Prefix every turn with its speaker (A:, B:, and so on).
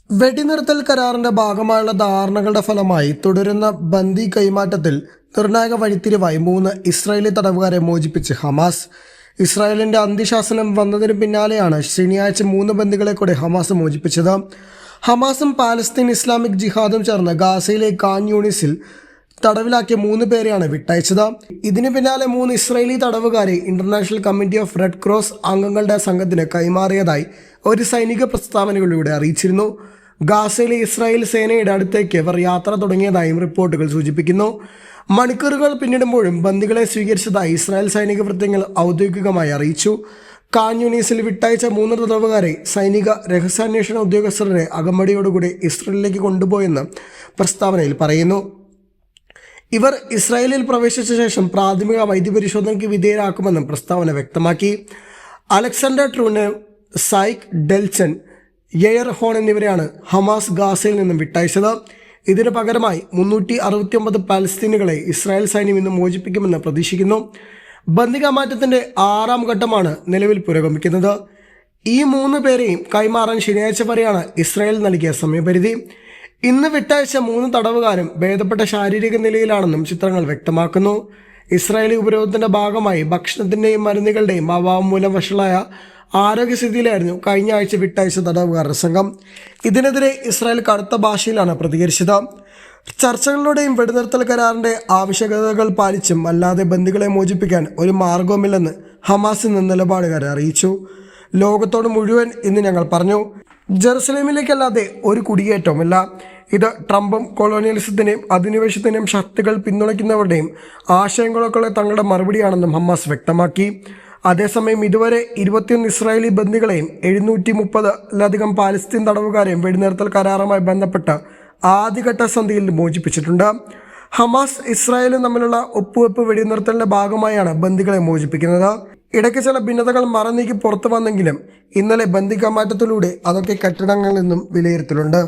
A: വെടിനിർത്തൽ കരാറിന്റെ ഭാഗമായുള്ള ധാരണകളുടെ ഫലമായി തുടരുന്ന ബന്ദി കൈമാറ്റത്തിൽ നിർണായക വഴിത്തിരിവായി 3 ഇസ്രായേലി തടവുകാരെ മോചിപ്പിച്ച് ഹമാസ്. ഇസ്രായേലിന്റെ അന്ത്യശാസനം വന്നതിന് പിന്നാലെയാണ് ശനിയാഴ്ച 3 ബന്ദികളെ കൂടി ഹമാസ് മോചിപ്പിച്ചത്. ഹമാസും പാലസ്തീൻ ഇസ്ലാമിക് ജിഹാദും ചേർന്ന് ഗാസയിലെ ഖാൻ യൂണിസിൽ തടവിലാക്കിയ 3 പേരെയാണ് വിട്ടയച്ചത്. ഇതിനു പിന്നാലെ 3 ഇസ്രായേലി തടവുകാരെ international committee of red cross അംഗങ്ങളുടെ സംഘത്തിന് കൈമാറിയതായി ഒരു സൈനിക പ്രസ്താവനകളിലൂടെ അറിയിച്ചിരുന്നു. ഗാസയിലെ ഇസ്രായേൽ സേനയുടെ അടുത്തേക്ക് ഇവർ യാത്ര തുടങ്ങിയതായും റിപ്പോർട്ടുകൾ സൂചിപ്പിക്കുന്നു. മണിക്കൂറുകൾ പിന്നിടുമ്പോഴും ബന്ദികളെ സ്വീകരിച്ചതായി ഇസ്രായേൽ സൈനിക വൃത്തങ്ങൾ ഔദ്യോഗികമായി അറിയിച്ചു. ഖാൻ യൂണീസിൽ വിട്ടയച്ച 3 തടവുകാരെ സൈനിക രഹസ്യാന്വേഷണ ഉദ്യോഗസ്ഥരുടെ അകമ്പടിയോടുകൂടി ഇസ്രായേലിലേക്ക് കൊണ്ടുപോയെന്ന് പ്രസ്താവനയിൽ പറയുന്നു. ഇവർ ഇസ്രായേലിൽ പ്രവേശിച്ച ശേഷം പ്രാഥമിക വൈദ്യപരിശോധനയ്ക്ക് വിധേയരാക്കുമെന്നും പ്രസ്താവന വ്യക്തമാക്കി. അലക്സാണ്ടർ ട്രൂനെവ്, സൈക് ഡെൽച്ചൻ, യെയർ ഹോൺ എന്നിവരെയാണ് ഹമാസ് ഗാസയിൽ നിന്നും വിട്ടയച്ചത്. ഇതിനു പകരമായി 369 പാലസ്തീനുകളെ ഇസ്രായേൽ സൈന്യം ഇന്ന് മോചിപ്പിക്കുമെന്ന് പ്രതീക്ഷിക്കുന്നു. ബന്ദികമാറ്റത്തിന്റെ 6ാം ഘട്ടമാണ് നിലവിൽ പുരോഗമിക്കുന്നത്. ഈ 3 പേരെയും കൈമാറാൻ ശനിയാഴ്ച വരെയാണ് ഇസ്രായേൽ നൽകിയ സമയപരിധി. ഇന്ന് വിട്ടയച്ച 3 തടവുകാരും ഭേദപ്പെട്ട ശാരീരിക നിലയിലാണെന്നും ചിത്രങ്ങൾ വ്യക്തമാക്കുന്നു. ഇസ്രായേലി ഉപരോധത്തിന്റെ ഭാഗമായി ഭക്ഷണത്തിന്റെയും മരുന്നുകളുടെയും അഭാവം മൂലം വഷളായ ആരോഗ്യസ്ഥിതിയിലായിരുന്നു കഴിഞ്ഞ ആഴ്ച വിട്ടയച്ച തടവുകാരുടെ സംഘം. ഇതിനെതിരെ ഇസ്രായേൽ കടുത്ത ഭാഷയിലാണ് പ്രതികരിച്ചത്. ചർച്ചകളിലൂടെയും വെടിനിർത്തൽ കരാറിന്റെ ആവശ്യകതകൾ പാലിച്ചും അല്ലാതെ ബന്ദികളെ മോചിപ്പിക്കാൻ ഒരു മാർഗവുമില്ലെന്ന് ഹമാസ് ഇന്ന് നിലപാടുകാരെ അറിയിച്ചു. ലോകത്തോട് മുഴുവൻ ഇന്ന് ഞങ്ങൾ പറഞ്ഞു, ജെറുസലേമിലേക്കല്ലാതെ ഒരു കുടിയേറ്റവുമില്ല. ഇത് ട്രംപും കൊളോണിയലിസത്തിനെയും അധിനിവേശത്തിനെയും ശക്തികൾ പിന്തുണയ്ക്കുന്നവരുടെയും ആശയങ്ങളൊക്കെ തങ്ങളുടെ മറുപടിയാണെന്നും ഹമാസ് വ്യക്തമാക്കി. അതേസമയം ഇതുവരെ 21 ഇസ്രായേലി ബന്ദികളെയും 730-ലധികം പാലസ്തീൻ തടവുകാരെയും വെടിനിർത്തൽ കരാറുമായി ബന്ധപ്പെട്ട ആദ്യഘട്ട സന്ധിയിൽ മോചിപ്പിച്ചിട്ടുണ്ട്. ഹമാസ് ഇസ്രായേലും തമ്മിലുള്ള ഒപ്പുവെപ്പ് വെടിനിർത്തലിന്റെ ഭാഗമായാണ് ബന്ദികളെ മോചിപ്പിക്കുന്നത്. ഇടയ്ക്ക് ചില ഭിന്നതകൾ മറനീക്കി പുറത്തു വന്നെങ്കിലും ഇന്നലെ ബന്ദികമാറ്റത്തിലൂടെ അതൊക്കെ കെട്ടിടങ്ങളിൽ നിന്നും വിലയിരുത്തലുണ്ട്.